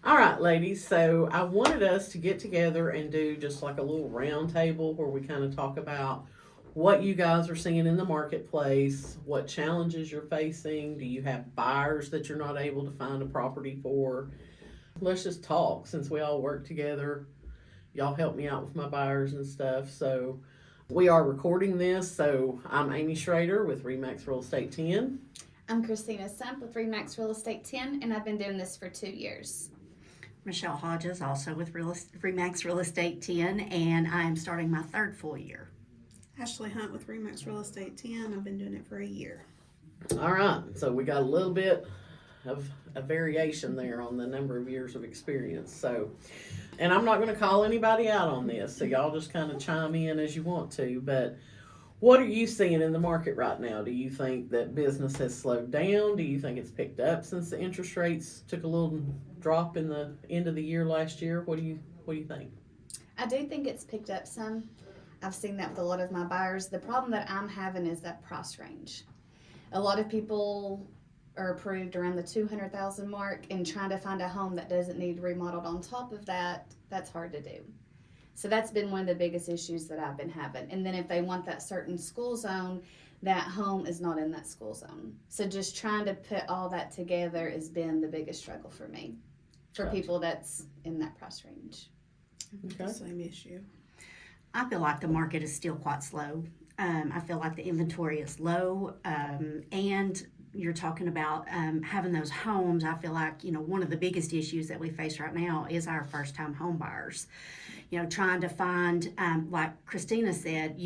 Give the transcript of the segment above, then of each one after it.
All right, ladies. So I wanted us to get together and do just like a little round table where we kind of talk about what you guys are seeing in the marketplace, what challenges you're facing. Do you have buyers that you're not able to find a property for? Let's just talk since we all work together. Y'all help me out with my buyers and stuff. So we are recording this. So I'm Amy Schrader with Remax Real Estate 10. I'm Christina Sump with Remax Real Estate 10, and I've been doing this for 2 years. Michelle Hodges, also with Remax Real Estate 10, and I am starting my third full year. Ashley Hunt with Remax Real Estate 10. I've been doing it for a year. All right. So we got a little bit of a variation there on the number of years of experience. So, and I'm not going to call anybody out on this. So y'all just kind of chime in as you want to. But what are you seeing in the market right now? Do you think that business has slowed down? Do you think it's picked up since the interest rates took a little drop in the end of the year last year? What do you think? I do think it's picked up some. I've seen that with a lot of my buyers. The problem that I'm having is that price range. A lot of people are approved around the 200,000 mark, and trying to find a home that doesn't need remodeled on top of that, that's hard to do. So that's been one of the biggest issues that I've been having. And then if they want that certain school zone, that home is not in that school zone. So just trying to put all that together has been the biggest struggle for me, for Gotcha. people that's in that price range. Okay. Same issue. I feel like the market is still quite slow. I feel like the inventory is low, and you're talking about having those homes. I feel like, one of the biggest issues that we face right now is our first-time home buyers. Trying to find, like Christina said,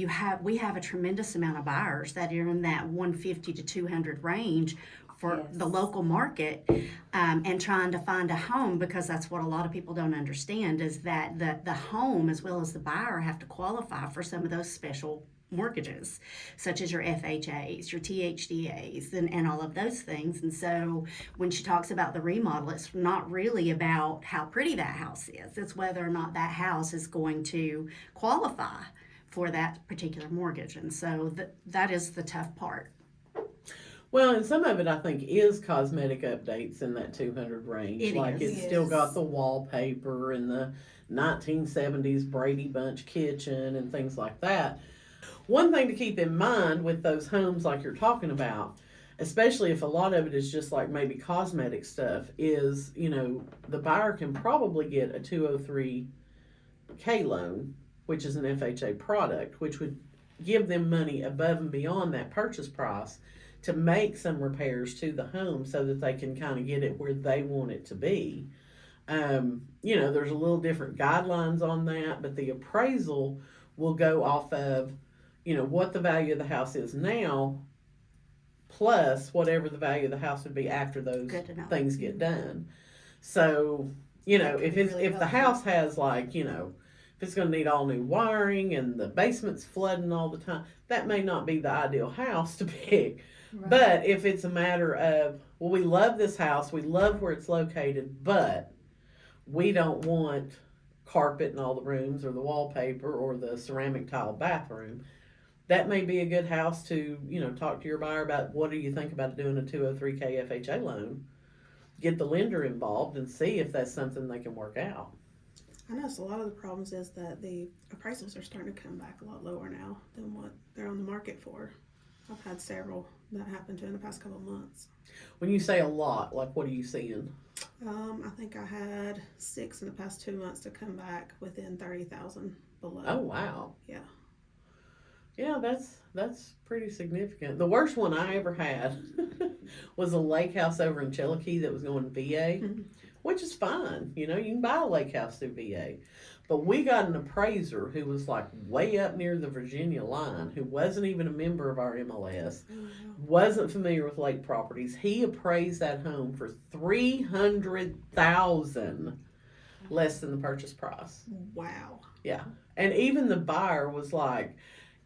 we have a tremendous amount of buyers that are in that 150 to 200 range for Yes. the local market, and trying to find a home, because that's what a lot of people don't understand, is that the home as well as the buyer have to qualify for some of those special mortgages, such as your FHAs, your THDAs, and all of those things. And so when she talks about the remodel, it's not really about how pretty that house is. It's whether or not that house is going to qualify for that particular mortgage. And so that is the tough part. Well, and some of it I think is cosmetic updates in that 200 range. It like is. it's still got the wallpaper and the 1970s Brady Bunch kitchen and things like that. One thing to keep in mind with those homes like you're talking about, especially if a lot of it is just like maybe cosmetic stuff, is, the buyer can probably get a 203K loan, which is an FHA product, which would give them money above and beyond that purchase price to make some repairs to the home so that they can kind of get it where they want it to be. There's a little different guidelines on that, but the appraisal will go off of, what the value of the house is now, plus whatever the value of the house would be after those Good to know. things get done. So, That if could be it's really if the helpful. house has like, if it's going to need all new wiring and the basement's flooding all the time, that may not be the ideal house to pick. Right. But if it's a matter of, well, we love this house, we love where it's located, but we don't want carpet in all the rooms or the wallpaper or the ceramic tile bathroom, that may be a good house to, talk to your buyer about what do you think about doing a 203K FHA loan. Get the lender involved and see if that's something they can work out. I notice a lot of the problems is that the appraisals are starting to come back a lot lower now than what they're on the market for. I've had several that happened to in the past couple of months. When you say a lot, like what are you seeing? I think I had 6 in the past 2 months to come back within 30,000 below. Oh, wow. Yeah. Yeah, that's pretty significant. The worst one I ever had was a lake house over in Cherokee that was going VA, which is fine. You can buy a lake house through VA. But we got an appraiser who was like way up near the Virginia line, who wasn't even a member of our MLS, wasn't familiar with lake properties. He appraised that home for $300,000 less than the purchase price. Wow. Yeah. And even the buyer was like,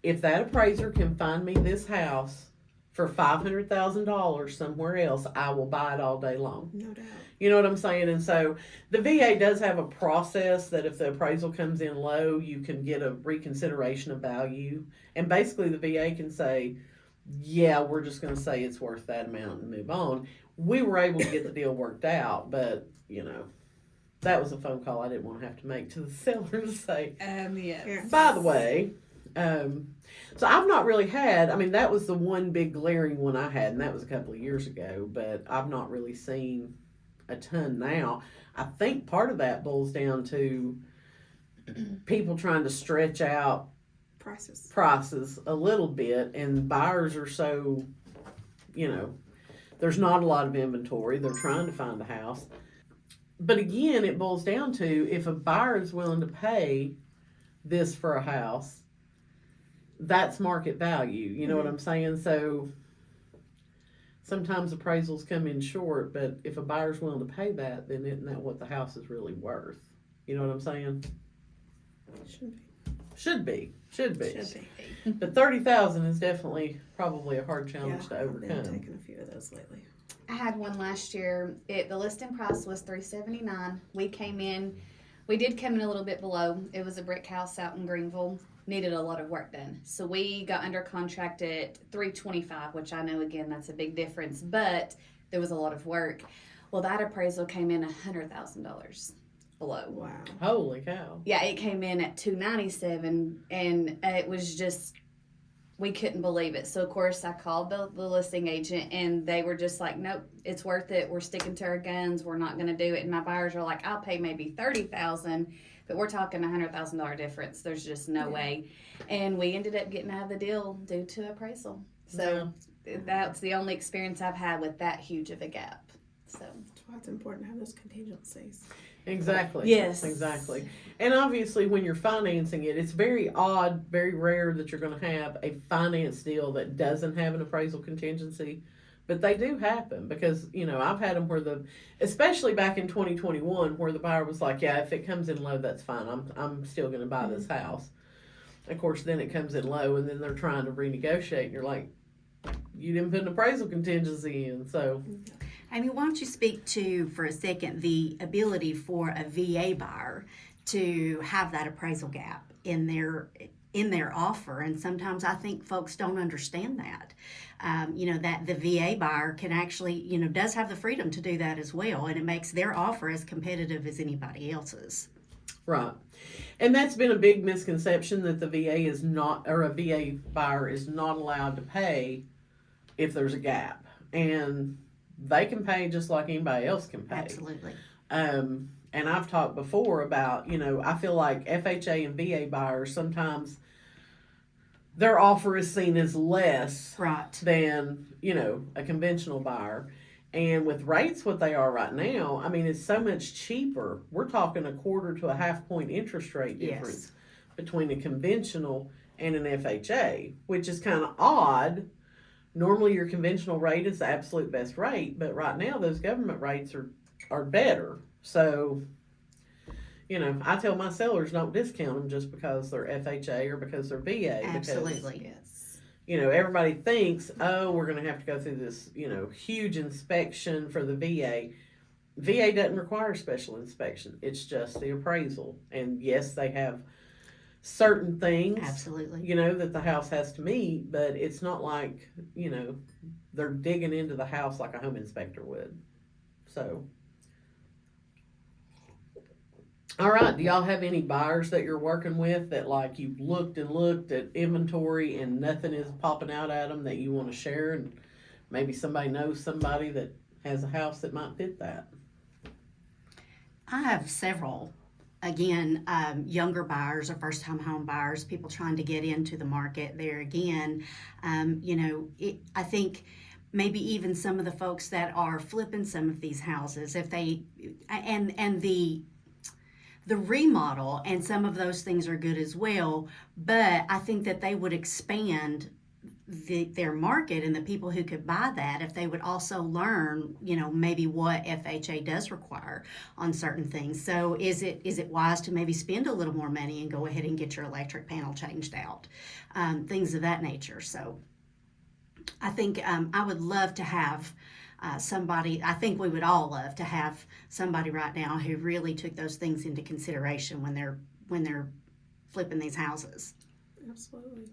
if that appraiser can find me this house for $500,000 somewhere else, I will buy it all day long. No doubt. You know what I'm saying? And so the VA does have a process that if the appraisal comes in low, you can get a reconsideration of value. And basically the VA can say, yeah, we're just going to say it's worth that amount and move on. We were able to get the deal worked out, but, that was a phone call I didn't want to have to make to the seller to say, Yes. Yeah. by the way, so I've not really had, I mean, that was the one big glaring one I had, and that was a couple of years ago, but I've not really seen a ton now. I think part of that boils down to people trying to stretch out prices a little bit, and buyers are so, there's not a lot of inventory. They're trying to find a house. But again, it boils down to if a buyer is willing to pay this for a house, that's market value. You know what I'm saying? So sometimes appraisals come in short, but if a buyer's willing to pay that, then isn't that what the house is really worth? You know what I'm saying? Should be. Should be. But 30,000 is definitely probably a hard challenge to I've been overcome. taking a few of those lately. I had one last year. The listing price was $379. We did come in a little bit below. It was a brick house out in Greenville. Needed a lot of work done. So we got under contract at $325, which I know again that's a big difference, but there was a lot of work. Well, that appraisal came in $100,000 below. Wow. Holy cow. Yeah, it came in at $297, and it was just, we couldn't believe it. So of course I called the listing agent, and they were just like, nope, it's worth it. We're sticking to our guns. We're not going to do it. And my buyers are like, I'll pay maybe $30,000, but we're talking $100,000 difference. There's just no way. And we ended up getting out of the deal due to appraisal. So that's the only experience I've had with that huge of a gap. So That's why it's important to have those contingencies. Exactly. Yes. Exactly. And obviously, when you're financing it, it's very odd, very rare that you're going to have a finance deal that doesn't have an appraisal contingency. But they do happen because, I've had them where especially back in 2021, where the buyer was like, yeah, if it comes in low, that's fine. I'm still going to buy this house. Of course, then it comes in low, and then they're trying to renegotiate, and you're like, you didn't put an appraisal contingency in, so. I mean, why don't you speak to, for a second, the ability for a VA buyer to have that appraisal gap in their offer? And sometimes I think folks don't understand that. That the VA buyer can actually, does have the freedom to do that as well, and it makes their offer as competitive as anybody else's. Right. And that's been a big misconception that the VA is not, or a VA buyer is not allowed to pay if there's a gap. And they can pay just like anybody else can pay. Absolutely. And I've talked before about, I feel like FHA and VA buyers, sometimes their offer is seen as less Right. than, a conventional buyer. And with rates what they are right now, I mean, it's so much cheaper. We're talking a quarter to a half point interest rate difference between a conventional and an FHA, which is kind of odd. Normally your conventional rate is the absolute best rate, but right now those government rates are better. So, I tell my sellers don't discount them just because they're FHA or because they're VA. Absolutely. yes. Because, everybody thinks, oh, we're going to have to go through this, huge inspection for the VA. VA doesn't require special inspection. It's just the appraisal. And yes, they have certain things. Absolutely. That the house has to meet, but it's not like, they're digging into the house like a home inspector would. So, all right. Do y'all have any buyers that you're working with that like you've looked and looked at inventory and nothing is popping out at them that you want to share? And maybe somebody knows somebody that has a house that might fit that. I have several. Again, younger buyers or first-time home buyers, people trying to get into the market there again. I think maybe even some of the folks that are flipping some of these houses, if they, and the remodel and some of those things are good as well, but I think that they would expand their market and the people who could buy that if they would also learn, maybe what FHA does require on certain things. So is it wise to maybe spend a little more money and go ahead and get your electric panel changed out? Things of that nature. So I think I would love to have somebody, I think we would all love to have somebody right now who really took those things into consideration when they're flipping these houses. Absolutely.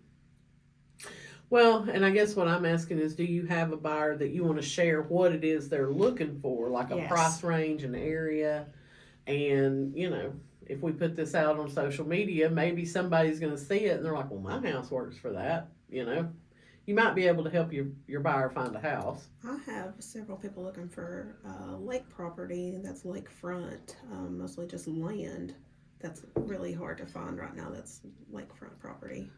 Well, and I guess what I'm asking is, do you have a buyer that you want to share what it is they're looking for, like a Yes. price range, an area And, you know, if we put this out on social media, maybe somebody's going to see it and they're like, well, my house works for that. You know, you might be able to help your buyer find a house. I have several people looking for lake property that's lakefront, mostly just land. That's really hard to find right now. That's lakefront property.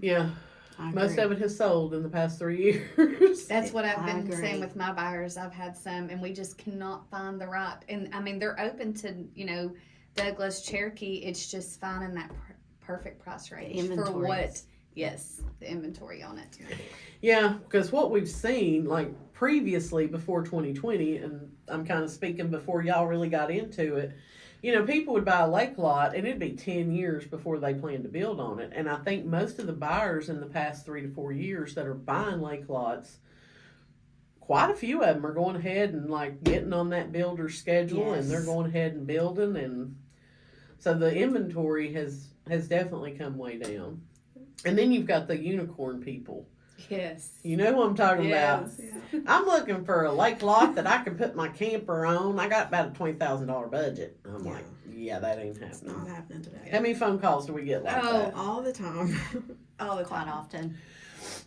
Yeah. I Most agree. of it has sold in the past 3 years. That's what I've I been saying agree. with my buyers. I've had some, and we just cannot find the right. And I mean, they're open to, you know, Douglas, Cherokee. It's just finding that perfect price range for inventory what. is- Yes, the inventory on it. Yeah, because what we've seen, like previously before 2020, and I'm kind of speaking before y'all really got into it, you know, people would buy a lake lot and it'd be 10 years before they planned to build on it. And I think most of the buyers in the past 3 to 4 years that are buying lake lots, quite a few of them are going ahead and like getting on that builder schedule and they're Yes. going ahead and building. And so the inventory has definitely come way down. And then you've got the unicorn people. Yes. You know what I'm talking about. Yes. Yeah. I'm looking for a lake lot that I can put my camper on. I got about a $20,000 budget. I'm Yeah. like, yeah, that ain't It's happening. not happening today. How many phone calls do we get like Oh. that? All the time. All the Quite time. often.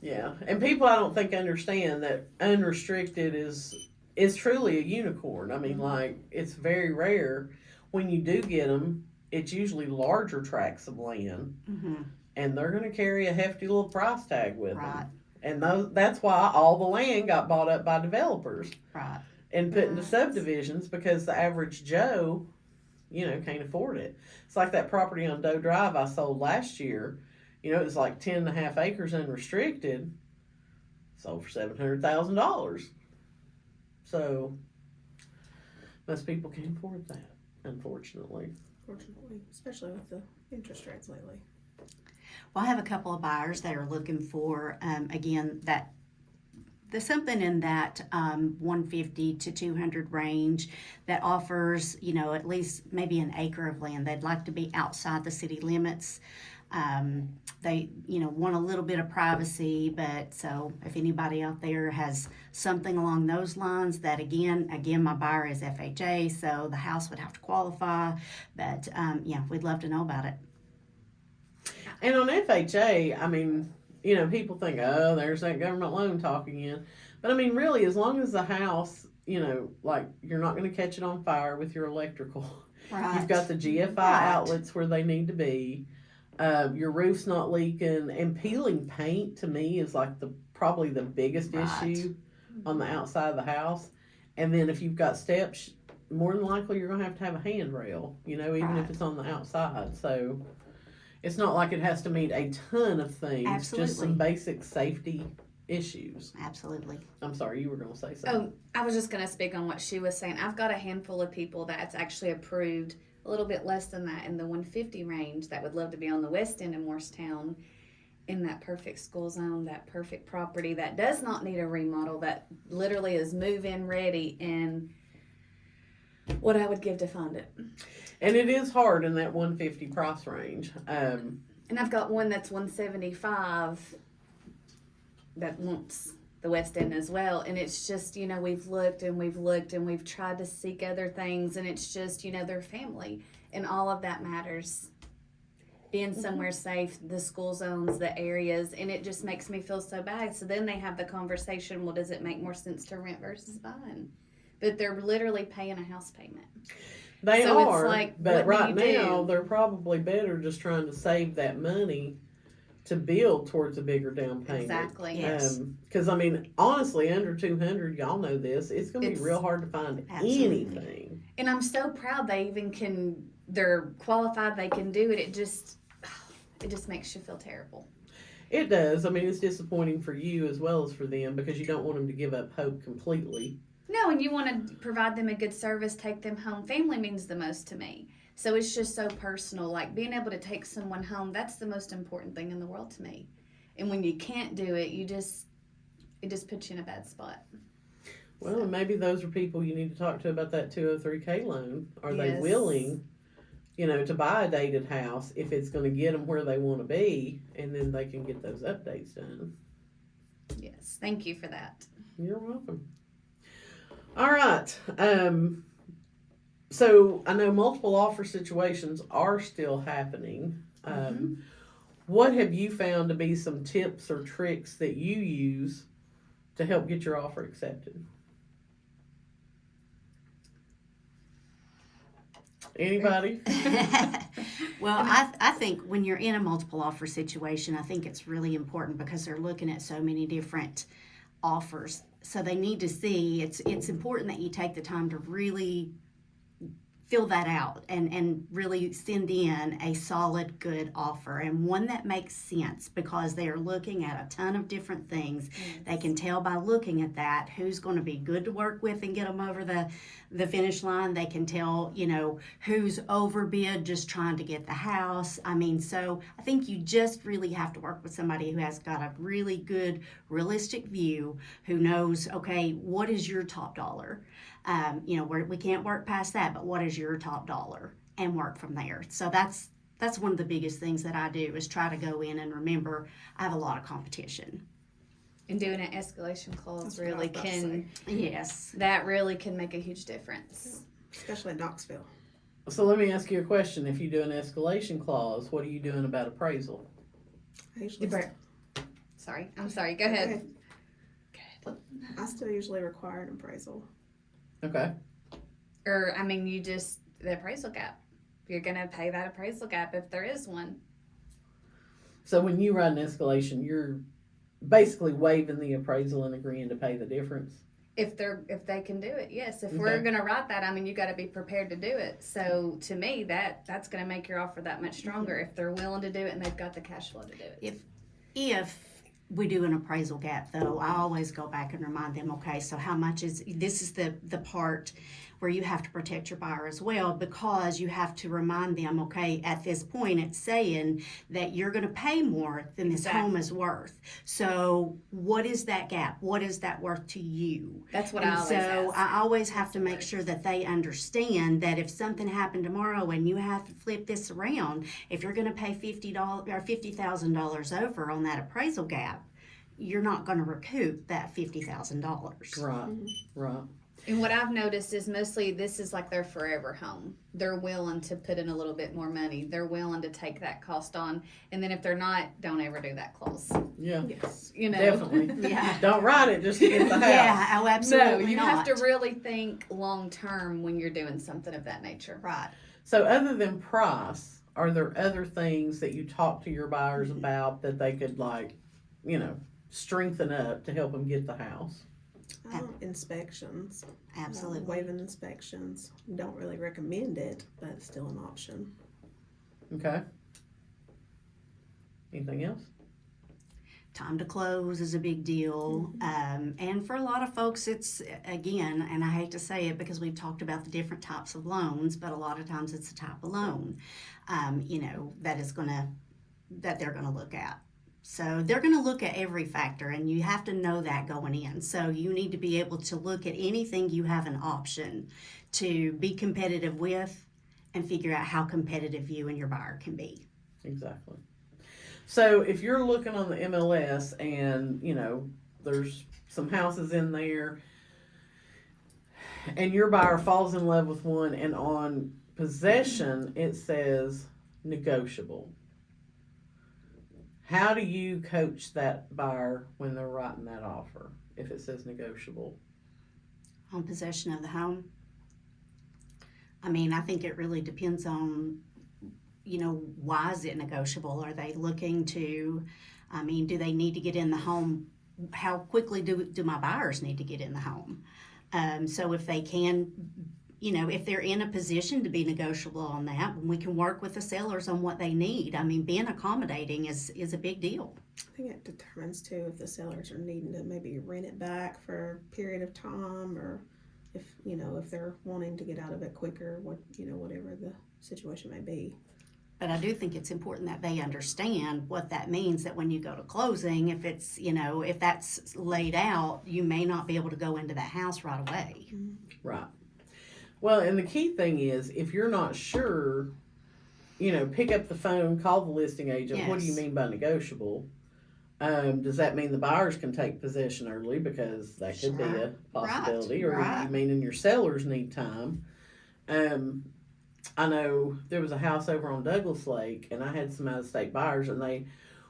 Yeah, and people I don't think understand that unrestricted is truly a unicorn. I mean, like it's very rare when you do get them. It's usually larger tracts of land, Mm-hmm. and they're going to carry a hefty little price tag with Right, them. And that's why all the land got bought up by developers right. and put into Right. subdivisions because the average Joe, you know, can't afford it. It's like that property on Doe Drive I sold last year. You know, it was like 10.5 acres unrestricted. Sold for $700,000. So most people can't afford that, unfortunately. Fortunately, especially with the interest rates lately. Well, I have a couple of buyers that are looking for, again, that there's something in that 150 to 200 range that offers, you know, at least maybe an acre of land. They'd like to be outside the city limits. They, you know, want a little bit of privacy, but so if anybody out there has something along those lines, that again, my buyer is FHA, so the house would have to qualify. But yeah, we'd love to know about it. And on FHA, I mean, you know, people think, oh, there's that government loan talk again. But I mean, really, as long as the house, you know, like you're not going to catch it on fire with your electrical. Right. You've got the GFI Right. outlets where they need to be. Your roof's not leaking, and peeling paint to me is like probably the biggest Right. issue on the outside of the house. And then if you've got steps, more than likely you're gonna have to have a handrail, you know, even if Right. it's on the outside. So it's not like it has to meet a ton of things, just some Absolutely. basic safety issues. Absolutely. I'm sorry, you were gonna say something. Oh, I was just going to speak on what she was saying. I've got a handful of people that's actually approved a little bit less than that in the 150 range that would love to be on the west end of Morristown in that perfect school zone, that perfect property that does not need a remodel, that literally is move-in ready, and what I would give to find it. And it is hard in that 150 price range. And I've got one that's 175 that wants the West End as well. And it's just, you know, we've looked and we've looked and we've tried to seek other things. And it's just, you know, their family. And all of that matters. Being somewhere safe, the school zones, the areas. And it just makes me feel so bad. So then they have the conversation, well, does it make more sense to rent versus buying? But they're literally paying a house payment. They So it's are, like, but what right do you now do? they're probably better just trying to save that money to build towards a bigger down payment. Exactly. Yes. Because I mean, honestly, under 200, y'all know this. It's going to be It's- real hard to find Absolutely. anything. And I'm so proud they even can, they're qualified, they can do it. It just makes you feel terrible. It does. I mean, it's disappointing for you as well as for them because you don't want them to give up hope completely. No, and you want to provide them a good service, take them home. Family means the most to me. So it's just so personal. Like being able to take someone home, that's the most important thing in the world to me. And when you can't do it, it just puts you in a bad spot. Well, and maybe those are people you need to talk to about that 203K loan. Are they Yes. willing, you know, to buy a dated house if it's going to get them where they want to be, and then they can get those updates done. Yes, thank you for that. You're welcome. All right. So I know multiple offer situations are still happening. What have you found to be some tips or tricks that you use to help get your offer accepted? Anybody? Well, I think when you're in a multiple offer situation, I think it's really important because they're looking at so many different offers. So they need to see, it's important that you take the time to really fill that out and really send in a solid, good offer and one that makes sense because they are looking at a ton of different things. They can tell by looking at that who's going to be good to work with and get them over the finish line. They can tell, who's overbid just trying to get the house. I mean, so I think you just really have to work with somebody who has got a really good, realistic view, who knows, okay, what is your top dollar? We can't work past that, but what is your top dollar and work from there. So that's one of the biggest things that I do is try to go in and remember I have a lot of competition. And doing an escalation clause That's what I really was about to can, Yes. that really can make a huge difference. Especially in Knoxville. So let me ask you a question. If you do an escalation clause, what are you doing about appraisal? I usually Sorry, I'm sorry, go ahead. I still usually require an appraisal. Okay. Or, the appraisal gap. You're going to pay that appraisal gap if there is one. So when you write an escalation, you're basically waiving the appraisal and agreeing to pay the difference. If they can do it, yes. If Okay. we're gonna write that, you got to be prepared to do it. So to me, that's gonna make your offer that much stronger if they're willing to do it and they've got the cash flow to do it. If we do an appraisal gap, though, I always go back and remind them, okay, so how much this is the part where you have to protect your buyer as well, because you have to remind them, okay, at this point it's saying that you're going to pay more than this home is worth. So what is that gap? What is that worth to you? That's what And I always so ask. I always have to make sure that they understand that if something happened tomorrow and you have to flip this around, if you're going to pay $50 or $50,000 over on that appraisal gap, you're not going to recoup that $50,000. Right. Right. And what I've noticed is mostly this is like their forever home. They're willing to put in a little bit more money. They're willing to take that cost on. And then if they're not, don't ever do that clause. Yeah. Yes. Definitely. Yeah. Don't write it just to get the house. Yeah, oh, absolutely No, you not. have to really think long term when you're doing something of that nature. Right. So other than price, are there other things that you talk to your buyers about that they could strengthen up to help them get the house? Inspections. Absolutely. Waiving inspections. Don't really recommend it, but it's still an option. Okay. Anything else? Time to close is a big deal. And for a lot of folks, it's, again, and I hate to say it because we've talked about the different types of loans, but a lot of times it's a type of loan, that they're going to look at. So they're going to look at every factor, and you have to know that going in. So you need to be able to look at anything you have an option to be competitive with and figure out how competitive you and your buyer can be. Exactly. So if you're looking on the MLS and, there's some houses in there and your buyer falls in love with one and on possession it says negotiable, how do you coach that buyer when they're writing that offer if it says negotiable? On possession of the home, I think it really depends on, why is it negotiable? Are they looking to, do they need to get in the home? How quickly do my buyers need to get in the home? So if they can, if they're in a position to be negotiable on that, we can work with the sellers on what they need. Being accommodating is a big deal. I think it determines too if the sellers are needing to maybe rent it back for a period of time, or if they're wanting to get out of it quicker, whatever the situation may be. But I do think it's important that they understand what that means, that when you go to closing, if it's, if that's laid out, you may not be able to go into that house right away. Right. Well, and the key thing is, if you're not sure, pick up the phone, call the listing agent. What do you Yes. mean by negotiable? Does that mean the buyers can take possession early, because that could be Sure. a possibility, Right. or do Right. you mean your sellers need time? I know there was a house over on Douglas Lake, and I had some out-of-state buyers, and they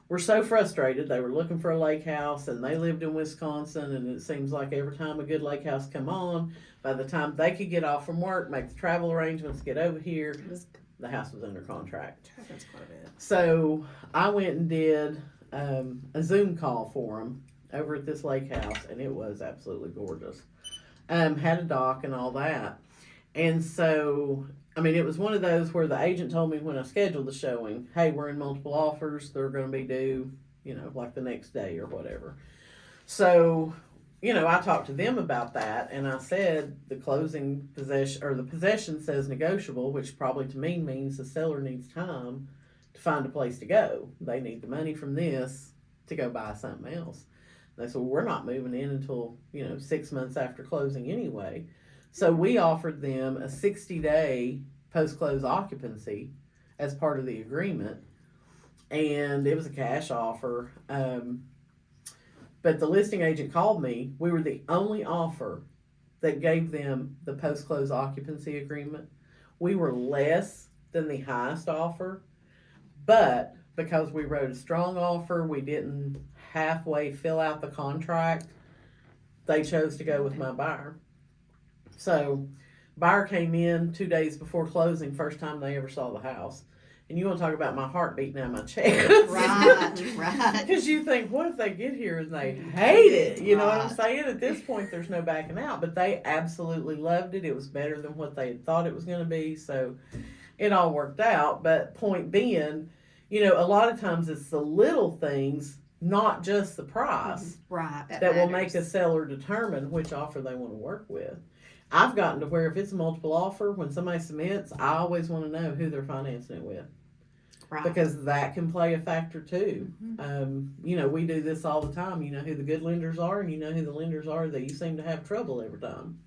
were so frustrated. They were looking for a lake house, and they lived in Wisconsin, and it seems like every time a good lake house come on, by the time they could get off from work, make the travel arrangements, get over here, the house was under contract. Happens quite a bit. So I went and did a Zoom call for them over at this lake house, and it was absolutely gorgeous. Had a dock and all that. And so, I mean, it was one of those where the agent told me when I scheduled the showing, hey, we're in multiple offers. They're going to be due, you know, like the next day or whatever. So, you know, I talked to them about that, and I said the closing possession, or the possession says negotiable, which probably to me means the seller needs time to find a place to go. They need the money from this to go buy something else. They said, well, we're not moving in until, you know, 6 months after closing anyway. So we offered them a 60-day post-close occupancy as part of the agreement, and it was a cash offer. But the listing agent called me. We were the only offer that gave them the post-close occupancy agreement. We were less than the highest offer, but because we wrote a strong offer, we didn't halfway fill out the contract, they chose to go with my buyer. So, buyer came in 2 days before closing, first time they ever saw the house. And you want to talk about my heart beating out my chest. Right. Because you think, what if they get here and they hate it? You know what I'm Right. saying? At this point, there's no backing out. But they absolutely loved it. It was better than what they had thought it was going to be. So, it all worked out. But point being, you know, a lot of times it's the little things, not just the price, Right. that will make a seller determine which offer they want to work with. I've gotten to where if it's a multiple offer, when somebody submits, I always want to know who they're financing it with. Right. Because that can play a factor too. You know, we do this all the time. You know who the good lenders are, and you know who the lenders are that you seem to have trouble every time.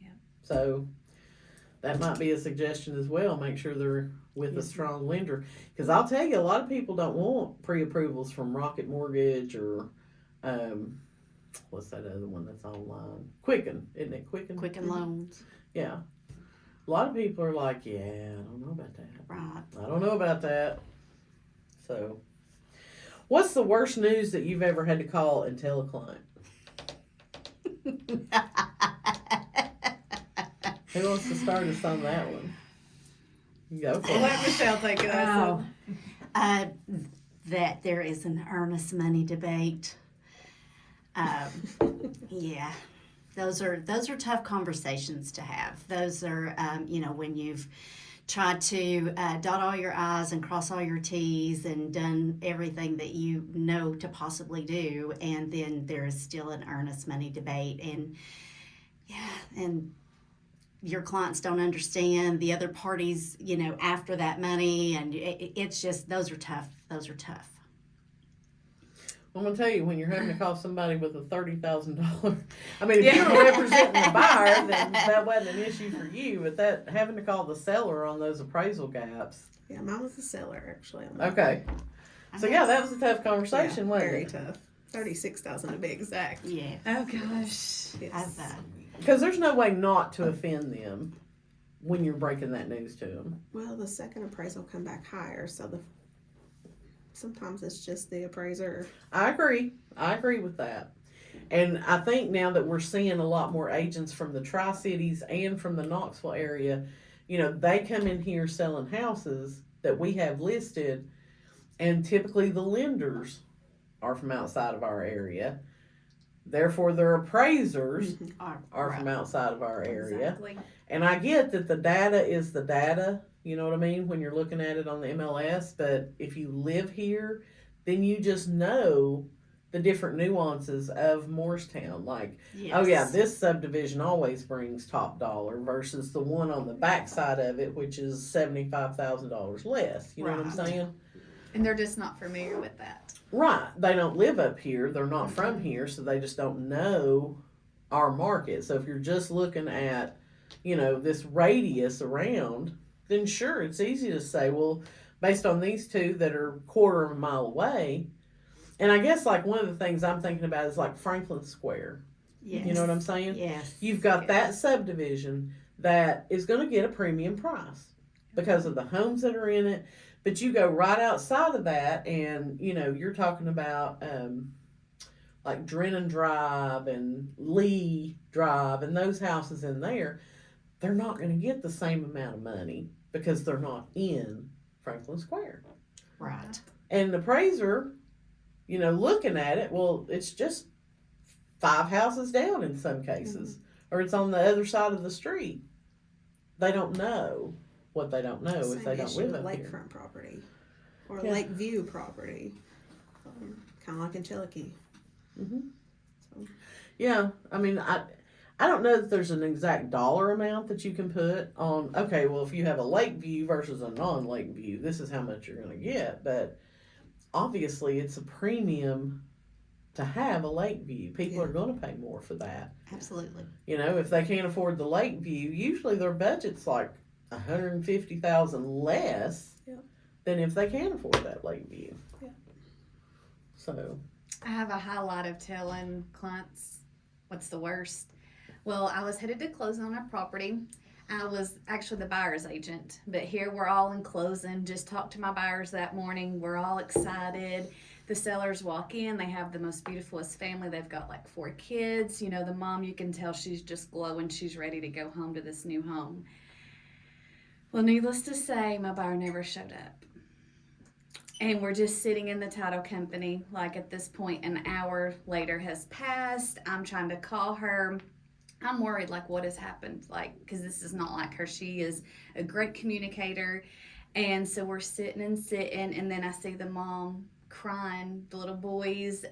Yeah. So that might be a suggestion as well. Make sure they're with a strong lender. Because I'll tell you, a lot of people don't want pre-approvals from Rocket Mortgage or what's that other one that's online? Quicken, isn't it? Quicken Loans. Yeah. A lot of people are like, yeah, I don't know about that. Right. I don't know about that. So, what's the worst news that you've ever had to call and tell a client? Who wants to start us on that one? Go for it. Let Michelle take it. Oh, that there is an earnest money debate. Yeah, those are tough conversations to have. Those are, you know, when you've tried to dot all your I's and cross all your T's and done everything that you know to possibly do, and then there is still an earnest money debate, and yeah, and your clients don't understand the other parties, you know, after that money, and it's just, those are tough. I'm gonna tell you, when you're having to call somebody with a $30,000, I mean, if you were representing the buyer, then that wasn't an issue for you. But that having to call the seller on those appraisal gaps. Yeah, mine was the seller actually. On that. Okay. So yeah, that was a tough conversation, Yeah, wasn't very it? tough. 36,000 to be exact. Yeah. Oh gosh. Yes. Because there's no way not to offend them when you're breaking that news to them. Well, the second appraisal come back higher, so sometimes it's just the appraiser. I agree with that. And I think now that we're seeing a lot more agents from the Tri-Cities and from the Knoxville area, you know, they come in here selling houses that we have listed, and typically the lenders are from outside of our area. Therefore, their appraisers are from outside of our area. Exactly. And I get that the data is the data, you know what I mean, when you're looking at it on the MLS, but if you live here, then you just know the different nuances of Morristown. Like, oh yeah, this subdivision always brings top dollar versus the one on the backside of it, which is $75,000 less. You know what I'm Right. saying? And they're just not familiar with that. Right. They don't live up here. They're not from here, so they just don't know our market. So if you're just looking at, you know, this radius around, then sure, it's easy to say, well, based on these two that are quarter of a mile away, and I guess like one of the things I'm thinking about is like Franklin Square. Yes. You know what I'm saying? Yes. You've got that subdivision that is going to get a premium price because of the homes that are in it. But you go right outside of that, and you're talking about like Drennan Drive and Lee Drive and those houses in there. They're not going to get the same amount of money because they're not in Franklin Square. Right. And the appraiser, looking at it, well, it's just 5 houses down in some cases, or it's on the other side of the street. They don't know what they don't know if they don't issue live with up here. lakefront property or Yeah. Lakeview property, kind of like in Chillicothe. Yeah, I mean, I don't know that there's an exact dollar amount that you can put on, okay, well, if you have a lake view versus a non-lake view, this is how much you're going to get. But obviously, it's a premium to have a lake view. People are going to pay more for that. Absolutely. If they can't afford the lake view, usually their budget's like $150,000 less than if they can afford that lake view. Yeah. So, I have a highlight of telling clients what's the worst. Well, I was headed to close on a property. I was actually the buyer's agent, but here we're all in closing. Just talked to my buyers that morning. We're all excited. The sellers walk in. They have the most beautifulest family. They've got like 4 kids. The mom, you can tell she's just glowing. She's ready to go home to this new home. Well, needless to say, my buyer never showed up. And we're just sitting in the title company. Like at this point, an hour later has passed. I'm trying to call her. I'm worried, like, what has happened? Like, because this is not like her. She is a great communicator. And so we're sitting, and then I see the mom crying, the little boys.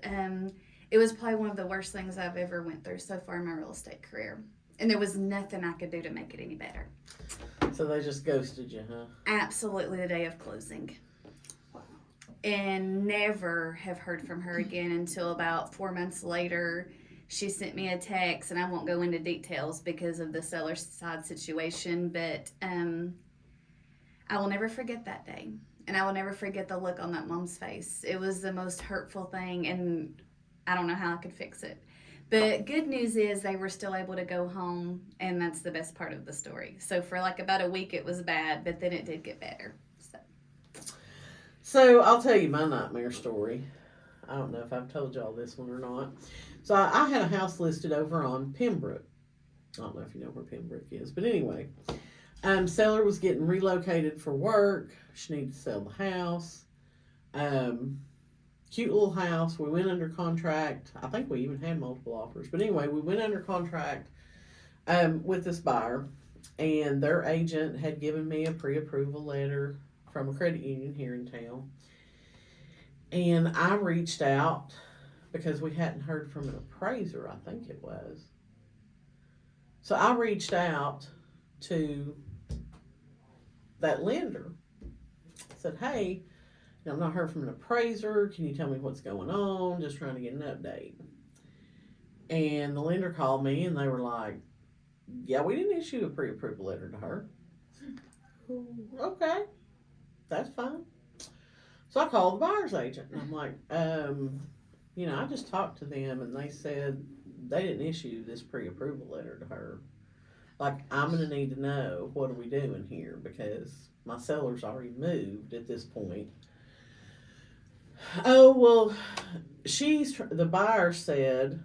It was probably one of the worst things I've ever went through so far in my real estate career. And there was nothing I could do to make it any better. so they just ghosted you, huh? Absolutely the day of closing. And never have heard from her again until about 4 months later. She sent me a text, and I won't go into details because of the seller side situation, but I will never forget that day. And I will never forget the look on that mom's face. It was the most hurtful thing, and I don't know how I could fix it. But good news is they were still able to go home, and that's the best part of the story. So for like about a week it was bad, but then it did get better. So I'll tell you my nightmare story. I don't know if I've told y'all this one or not. So I had a house listed over on Pembroke. I don't know if you know where Pembroke is, but anyway, seller was getting relocated for work. She needed to sell the house. Cute little house. We went under contract. I think we even had multiple offers, but anyway, we went under contract with this buyer, and their agent had given me a pre-approval letter from a credit union here in town. And I reached out because we hadn't heard from an appraiser, I think it was. So I reached out to that lender. Said, hey, I've not heard from an appraiser. Can you tell me what's going on? Just trying to get an update. And the lender called me and they were like, yeah, we didn't issue a pre-approval letter to her. Okay, that's fine. So I called the buyer's agent and I'm like, I just talked to them and they said they didn't issue this pre-approval letter to her. Like, I'm going to need to know, what are we doing here? Because my seller's already moved at this point. Oh, well, the buyer said,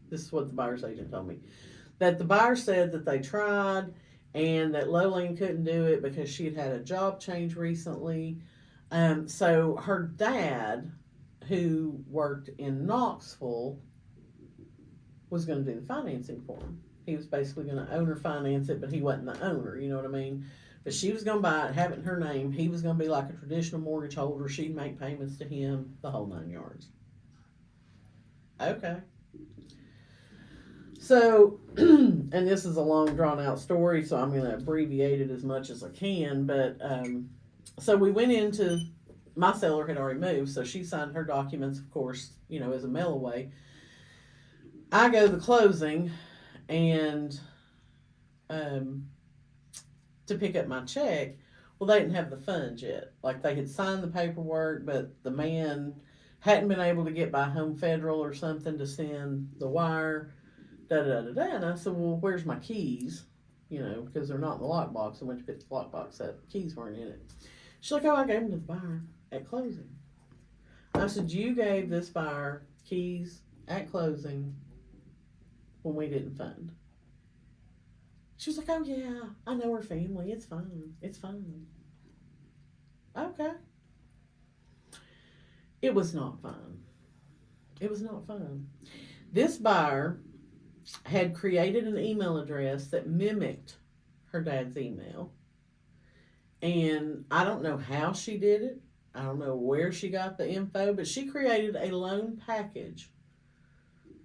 this is what the buyer's agent told me, that the buyer said that they tried and that Lowland couldn't do it because she had a job change recently. So her dad, who worked in Knoxville, was going to do the financing for him. He was basically going to owner finance it, but he wasn't the owner, you know what I mean? But she was going to buy it, have it in her name. He was going to be like a traditional mortgage holder. She'd make payments to him, the whole 9 yards. Okay. So, and this is a long drawn out story, so I'm going to abbreviate it as much as I can. But, so we went into, my seller had already moved, so she signed her documents, of course, as a mail away. I go to the closing and to pick up my check. Well, they didn't have the funds yet. Like, they had signed the paperwork, but the man hadn't been able to get by Home Federal or something to send the wire, da-da-da-da. And I said, well, where's my keys? because they're not in the lockbox. I went to pick the lockbox up. Keys weren't in it. She's like, oh, I gave them to the buyer at closing. I said, you gave this buyer keys at closing when we didn't fund. She was like, oh, yeah, I know her family. It's fine. It's fine. Okay. It was not fun. It was not fun. This buyer had created an email address that mimicked her dad's email. And I don't know how she did it. I don't know where she got the info, but she created a loan package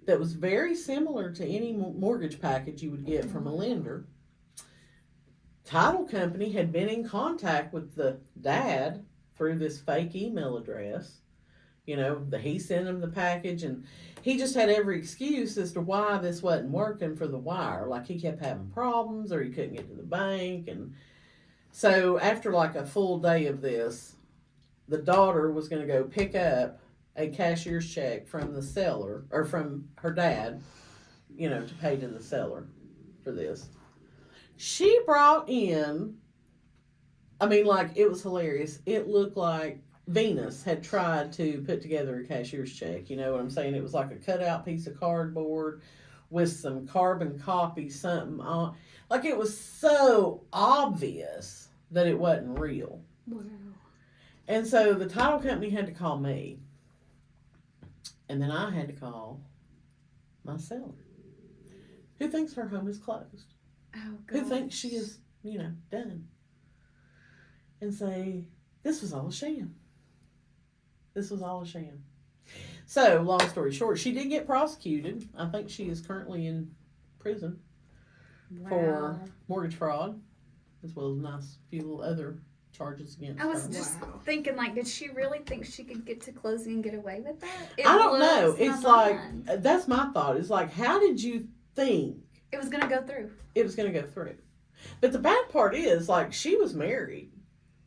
that was very similar to any mortgage package you would get from a lender. Title company had been in contact with the dad through this fake email address. He sent him the package, and he just had every excuse as to why this wasn't working for the wire. Like, he kept having problems, or he couldn't get to the bank. And so after like a full day of this, the daughter was going to go pick up a cashier's check from the seller, or from her dad, to pay to the seller for this. She brought in, it was hilarious. It looked like Venus had tried to put together a cashier's check. You know what I'm saying? It was like a cutout piece of cardboard with some carbon copy something on. Like, it was so obvious that it wasn't real. Wow. And so the title company had to call me. And then I had to call my seller, who thinks her home is closed. Oh, Who thinks she is, done. And say, this was all a sham. This was all a sham. So, long story short, she did get prosecuted. I think she is currently in prison for mortgage fraud, as well as a nice few other charges against I was her. just Wow. thinking, did she really think she could get to closing and get away with that? It I don't know. blows my It's like, mind. that's my thought. It's like, how did you think It was gonna go through. it was going to go through? But the bad part is, she was married,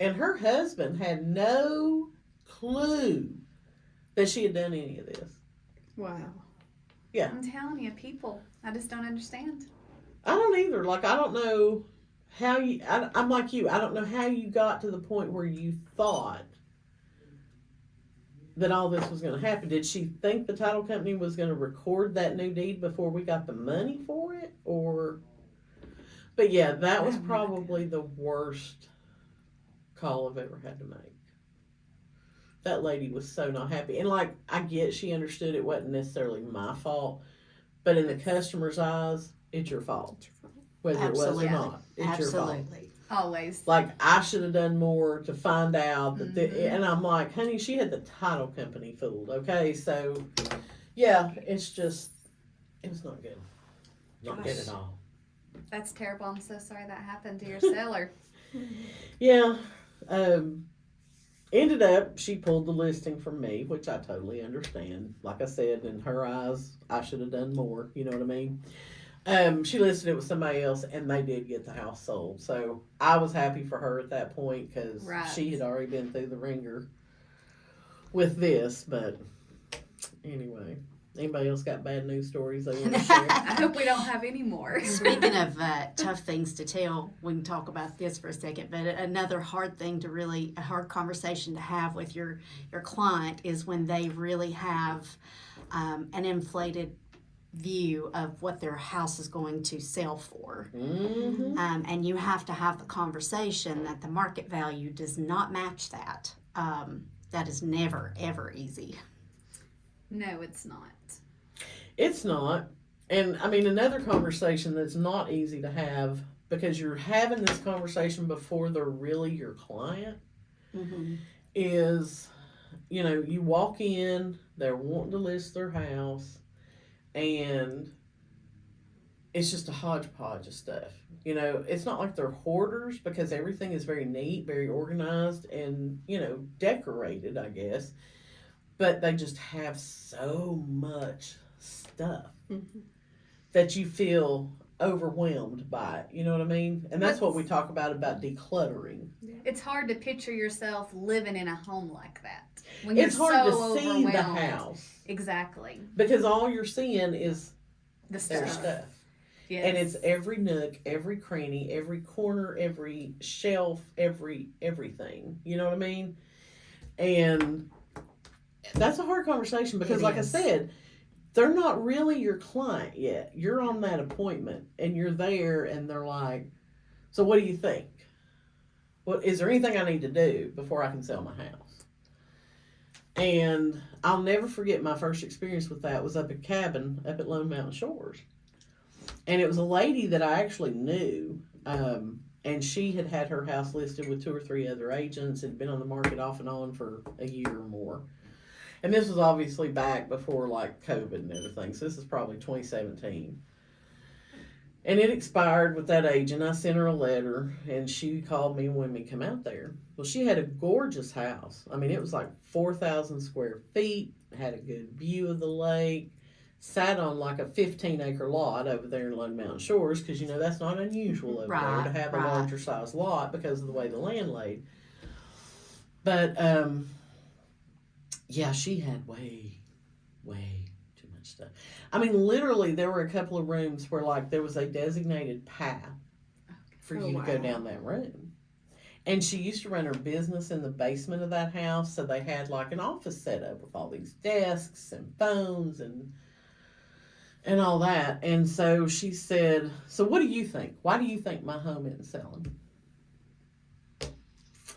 and her husband had no clue that she had done any of this. Wow. I'm telling you, people, I just don't understand. I don't either. I don't know how you, I'm like you, I don't know how you got to the point where you thought that all this was going to happen. Did she think the title company was going to record that new deed before we got the money for it? But yeah, that was probably the worst call I've ever had to make. That lady was so not happy. And I get she understood it wasn't necessarily my fault, but in the customer's eyes, it's your fault. Whether Absolutely. it was or not, it's your fault. Absolutely. Always. I should have done more to find out that and I'm like, honey, she had the title company fooled. Okay, so yeah, it's just, it was not good. Not good Gosh. at all. That's terrible. I'm so sorry that happened to your seller. Yeah. Ended up, she pulled the listing from me, which I totally understand. Like I said, in her eyes, I should have done more. You know what I mean? She listed it with somebody else, and they did get the house sold. So I was happy for her at that point, because Right. she had already been through the ringer with this. But anyway, anybody else got bad news stories they want to share? I hope we don't have any more. Speaking of tough things to tell, we can talk about this for a second. But another hard thing a hard conversation to have with your client is when they really have an inflated view of what their house is going to sell for. Mm-hmm. And you have to have the conversation that the market value does not match that. That is never, ever easy. No, it's not. It's not. And I mean, another conversation that's not easy to have, because you're having this conversation before they're really your client, Mm-hmm. is, you walk in, they're wanting to list their house, and it's just a hodgepodge of stuff. It's not like they're hoarders, because everything is very neat, very organized, and, decorated, I guess. But they just have so much stuff that you feel overwhelmed by it. You know what I mean? And that's what we talk about decluttering. It's hard to picture yourself living in a home like that. When It's you're hard so to see the overwhelmed. house, Exactly. because all you're seeing is The their stuff. stuff. Yes. And it's every nook, every cranny, every corner, every shelf, everything. You know what I mean? And that's a hard conversation because, It like I is. said, they're not really your client yet. You're on that appointment and you're there, and they're like, "So, what do you think? What is there anything I need to do before I can sell my house?" And I'll never forget my first experience with that was up at cabin up at Lone Mountain Shores. And it was a lady that I actually knew, and she had had her house listed with 2 or 3 other agents. Had been on the market off and on for a year or more. And this was obviously back before like COVID and everything. So this is probably 2017. And it expired with that agent. I sent her a letter, and she called me when we come out there. Well, she had a gorgeous house. I mean, it was like 4,000 square feet, had a good view of the lake, sat on like a 15-acre lot over there in Lone Mountain Shores, because, you know, that's not unusual over there to have a larger size lot because of the way the land laid. But, yeah, she had way too much stuff. I mean, literally, there were a couple of rooms where, like, there was a designated path for Oh, you to go wow. down that room. And she used to run her business in the basement of that house, so they had, like, an office set up with all these desks and phones and all that. And so she said, "So what do you think? Why do you think my home isn't selling?"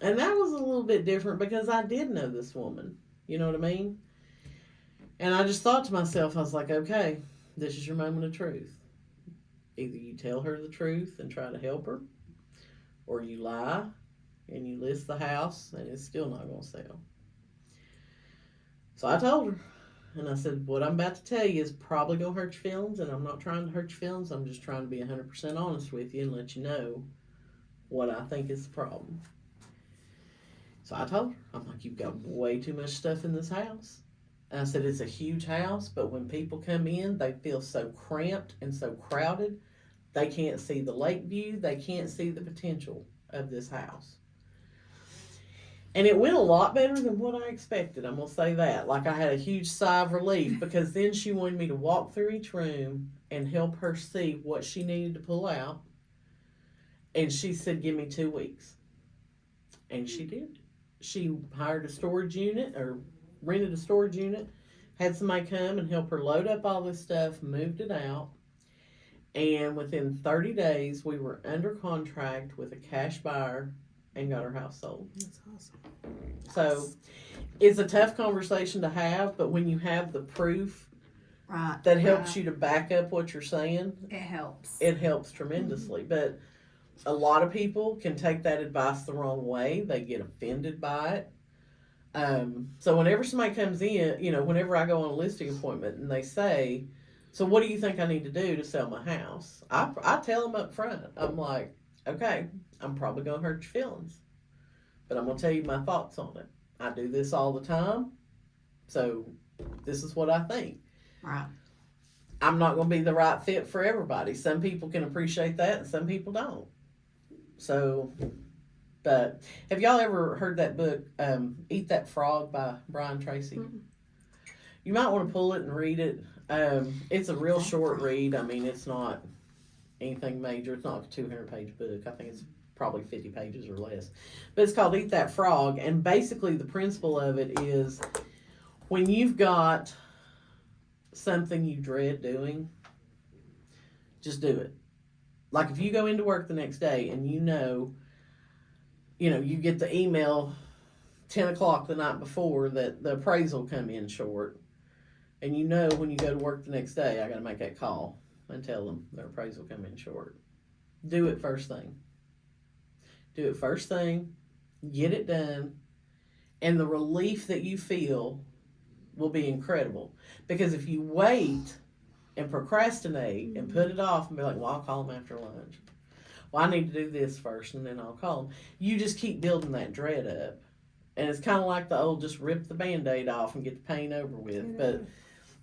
And that was a little bit different because I did know this woman. You know what I mean? And I just thought to myself, I was like, okay, this is your moment of truth. Either you tell her the truth and try to help her, or you lie and you list the house and it's still not going to sell. So I told her, and I said, what I'm about to tell you is probably going to hurt your feelings, and I'm not trying to hurt your feelings. I'm just trying to be 100% honest with you and let you know what I think is the problem. So I told her, I'm like, you've got way too much stuff in this house. And I said, it's a huge house, but when people come in, they feel so cramped and so crowded, they can't see the lake view, they can't see the potential of this house. And it went a lot better than what I expected, I'm going to say that. Like, I had a huge sigh of relief, because then she wanted me to walk through each room and help her see what she needed to pull out. And she said, give me 2 weeks. And she did. She hired a storage unit, or rented a storage unit, had somebody come and help her load up all this stuff, moved it out, and within 30 days we were under contract with a cash buyer and got her house sold. That's awesome. So it's a tough conversation to have, but when you have the proof Right. that helps you to back up what you're saying, It helps. it helps tremendously. But a lot of people can take that advice the wrong way. They get offended by it. So whenever somebody comes in, you know, whenever I go on a listing appointment and they say, so what do you think I need to do to sell my house? I tell them up front. I'm like, okay, I'm probably going to hurt your feelings, but I'm going to tell you my thoughts on it. I do this all the time, so this is what I think. Right. I'm not going to be the right fit for everybody. Some people can appreciate that and some people don't. So, but have y'all ever heard that book, Eat That Frog by Brian Tracy? Mm-mm. You might want to pull it and read it. It's a real short read. I mean, it's not anything major. It's not a 200-page book. I think it's probably 50 pages or less. But it's called Eat That Frog. And basically the principle of it is, when you've got something you dread doing, just do it. Like, if you go into work the next day and you know, you get the email 10 o'clock the night before that the appraisal come in short, and you know when you go to work the next day, I got to make that call and tell them their appraisal come in short. Do it first thing. Do it first thing. Get it done. And the relief that you feel will be incredible. Because if you wait and procrastinate and put it off and be like, well, I'll call them after lunch. Well, I need to do this first and then I'll call them. You just keep building that dread up. And it's kind of like the old just rip the Band-Aid off and get the pain over with. But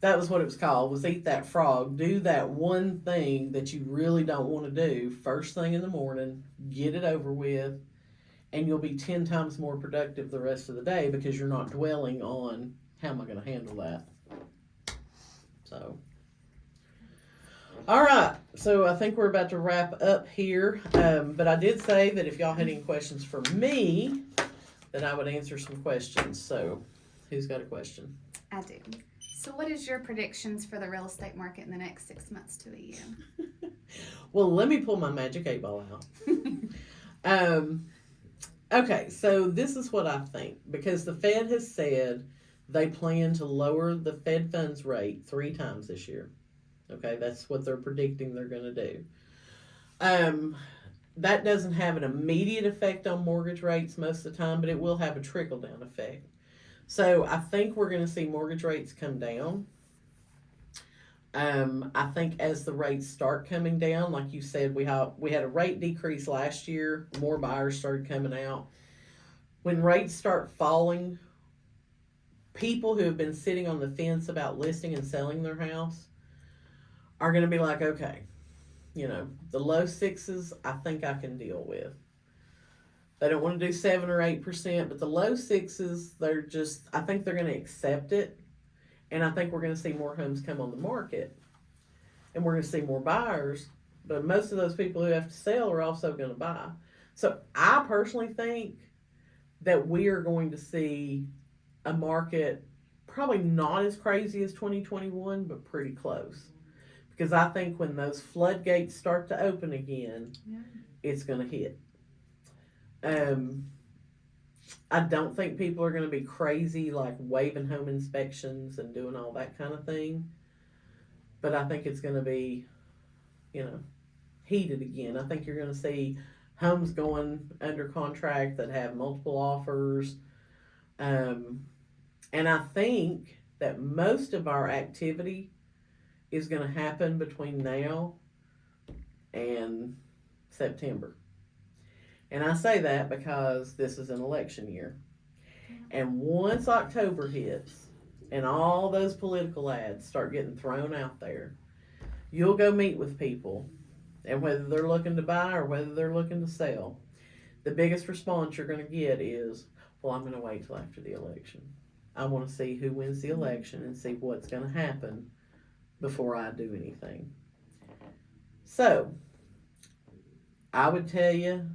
that was what it was called, was Eat That Frog. Do that one thing that you really don't want to do first thing in the morning. Get it over with. And you'll be 10 times more productive the rest of the day, because you're not dwelling on, how am I going to handle that? So, All right, so I think we're about to wrap up here. But I did say that if y'all had any questions for me, that I would answer some questions. So, who's got a question? I do. So, what is your predictions for the real estate market in the next 6 months to a year? Well, let me pull my magic 8 ball out. Okay, so this is what I think, because the Fed has said they plan to lower the Fed funds rate 3 times this year. Okay, that's what they're predicting they're going to do. That doesn't have an immediate effect on mortgage rates most of the time, but it will have a trickle down effect. So I think we're going to see mortgage rates come down. I think as the rates start coming down, like you said, we had a rate decrease last year. More buyers started coming out. When rates start falling, people who have been sitting on the fence about listing and selling their house are going to be like, okay, the low 6s, I think I can deal with. They don't want to do 7 or 8%, but the low 6s, I think they're going to accept it. And I think we're going to see more homes come on the market. And we're going to see more buyers. But most of those people who have to sell are also going to buy. So I personally think that we are going to see a market probably not as crazy as 2021, but pretty close. Because I think when those floodgates start to open again, it's going to hit. I don't think people are going to be crazy like waiving home inspections and doing all that kind of thing. But I think it's going to be, heated again. I think you're going to see homes going under contract that have multiple offers. And I think that most of our activity is going to happen between now and September. And I say that because this is an election year. And once October hits and all those political ads start getting thrown out there, you'll go meet with people, and whether they're looking to buy or whether they're looking to sell, the biggest response you're going to get is, well, I'm going to wait till after the election. I want to see who wins the election and see what's going to happen before I do anything. So, I would tell you,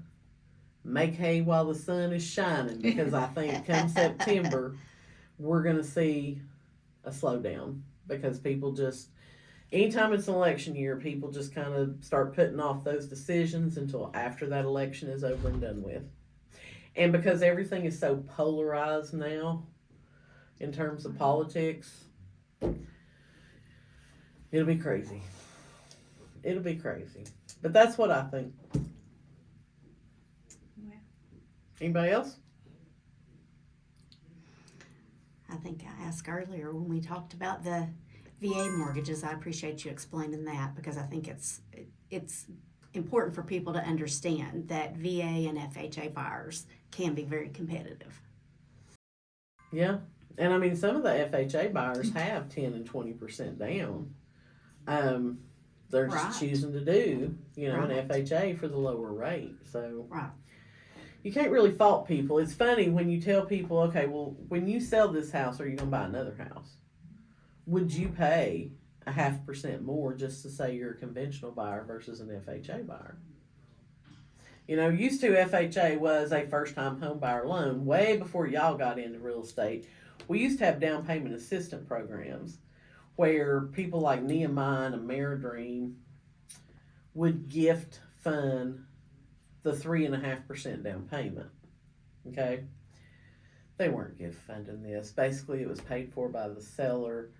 make hay while the sun is shining, because I think come September, we're going to see a slowdown, because people just, anytime it's an election year, people just kind of start putting off those decisions until after that election is over and done with. And because everything is so polarized now in terms of politics, it'll be crazy. It'll be crazy. But that's what I think. Anybody else? I think I asked earlier when we talked about the VA mortgages. I appreciate you explaining that, because I think it's important for people to understand that VA and FHA buyers can be very competitive. Yeah. And I mean, some of the FHA buyers have 10 and 20% down. They're just choosing to do, an FHA for the lower rate. So Right. You can't really fault people. It's funny when you tell people, okay, well, when you sell this house, are you going to buy another house? Would you pay 0.5% more just to say you're a conventional buyer versus an FHA buyer? Used to FHA was a first-time home buyer loan way before y'all got into real estate. We used to have down payment assistance programs where people like Nehemiah and Ameridream would gift fund the 3.5% down payment. Okay? They weren't gift funding this. Basically, it was paid for by the seller.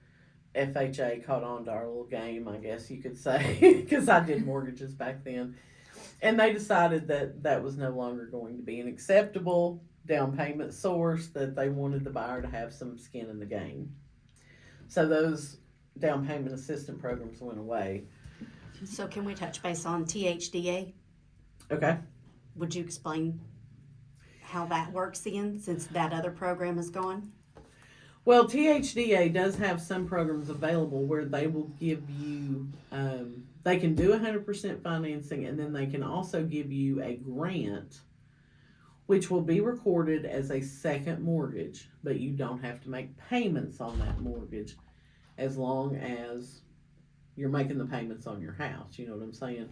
FHA caught on to our little game, I guess you could say, because I did mortgages back then. And they decided that that was no longer going to be an acceptable down payment source, that they wanted the buyer to have some skin in the game. So those down payment assistance programs went away. So can we touch base on THDA? Okay. Would you explain how that works then, since that other program is gone? Well, THDA does have some programs available where they will give you, they can do 100% financing, and then they can also give you a grant, which will be recorded as a second mortgage, but you don't have to make payments on that mortgage as long as you're making the payments on your house. You know what I'm saying?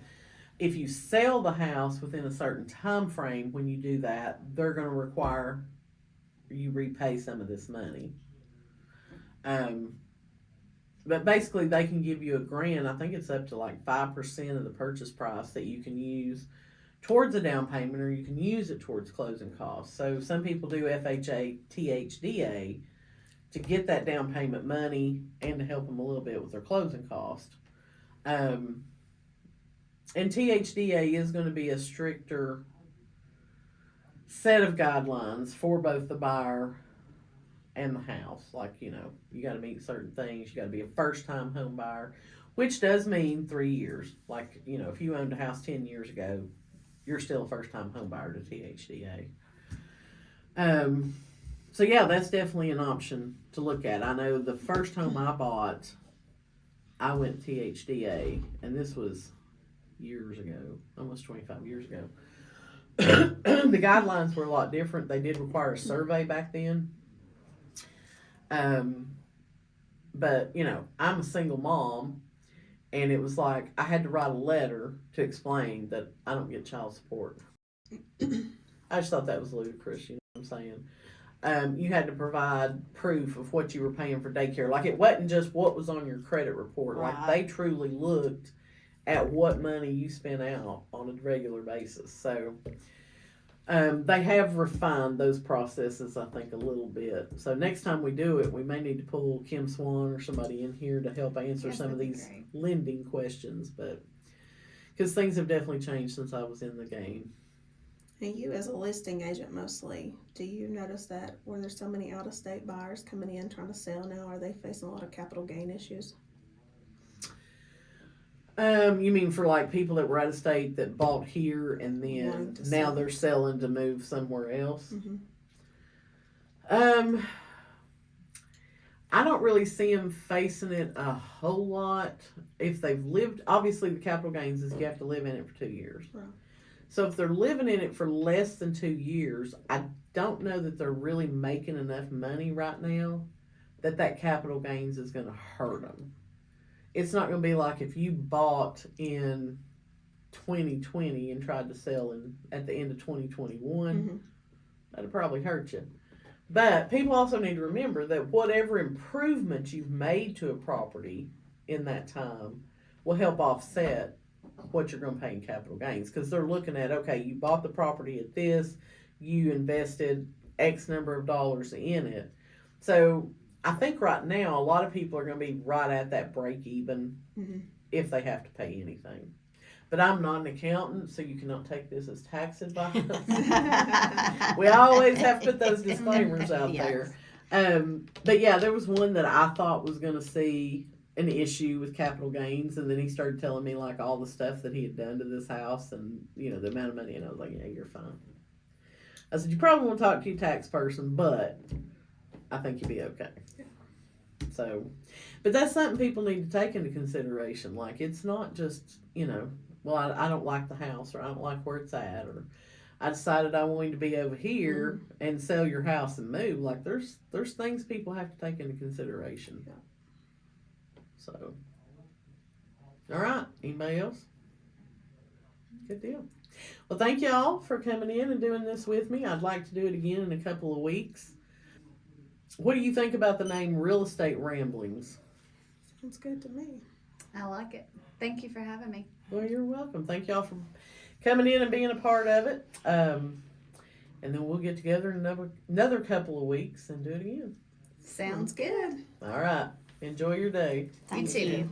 If you sell the house within a certain time frame, when you do that, they're going to require you repay some of this money. But basically, they can give you a grant. I think it's up to like 5% of the purchase price that you can use towards a down payment, or you can use it towards closing costs. So some people do FHA, THDA to get that down payment money and to help them a little bit with their closing cost. And THDA is going to be a stricter set of guidelines for both the buyer and the house. Like, you know, you got to meet certain things. You got to be a first time home buyer, which does mean 3 years. Like, you know, if you owned a house 10 years ago, you're still a first time home buyer to THDA. So yeah, that's definitely an option to look at. I know the first home I bought, I went THDA, and this was years ago, almost 25 years ago. The guidelines were a lot different. They did require a survey back then. But you know, I'm a single mom, and it was like I had to write a letter to explain that I don't get child support. I just thought that was ludicrous, you know what I'm saying? You had to provide proof of what you were paying for daycare. Like, it wasn't just what was on your credit report. Like, Right. they truly looked at what money you spent out on a regular basis. So they have refined those processes, I think, a little bit. So next time we do it, we may need to pull Kim Swan or somebody in here to help answer Yes, some of that'd be these great. lending questions. But because things have definitely changed since I was in the game. And you, as a listing agent mostly, do you notice that where there's so many out-of-state buyers coming in trying to sell now, are they facing a lot of capital gain issues? You mean for like people that were out of state that bought here and then Wanting to now sell. they're selling to move somewhere else? Mm-hmm. I don't really see them facing it a whole lot. If they've lived, obviously the capital gains is you have to live in it for 2 years. Right. So if they're living in it for less than 2 years, I don't know that they're really making enough money right now that capital gains is going to hurt them. It's not going to be like if you bought in 2020 and tried to sell at the end of 2021, Mm-hmm. that'd probably hurt you. But people also need to remember that whatever improvements you've made to a property in that time will help offset what you're going to pay in capital gains, because they're looking at, okay, you bought the property at this, you invested X number of dollars in it. So I think right now a lot of people are going to be right at that break even Mm-hmm. if they have to pay anything. But I'm not an accountant, so you cannot take this as tax advice. We always have to put those disclaimers out Yes. there. But yeah, there was one that I thought was going to see an issue with capital gains, and then he started telling me like all the stuff that he had done to this house and, you know, the amount of money, and I was like, yeah, you're fine. I said, you probably want to talk to your tax person, but I think you'll be okay. So, but that's something people need to take into consideration. Like, it's not just, you know, well, I don't like the house, or I don't like where it's at, or I decided I wanted to be over here and sell your house and move. Like, there's things people have to take into consideration. Yeah. So, all right. Anybody else? Good deal. Well, thank y'all for coming in and doing this with me. I'd like to do it again in a couple of weeks. What do you think about the name Real Estate Ramblings? Sounds good to me. I like it. Thank you for having me. Well, you're welcome. Thank y'all for coming in and being a part of it. And then we'll get together in another couple of weeks and do it again. Sounds good. All right. Enjoy your day. Thank too. you.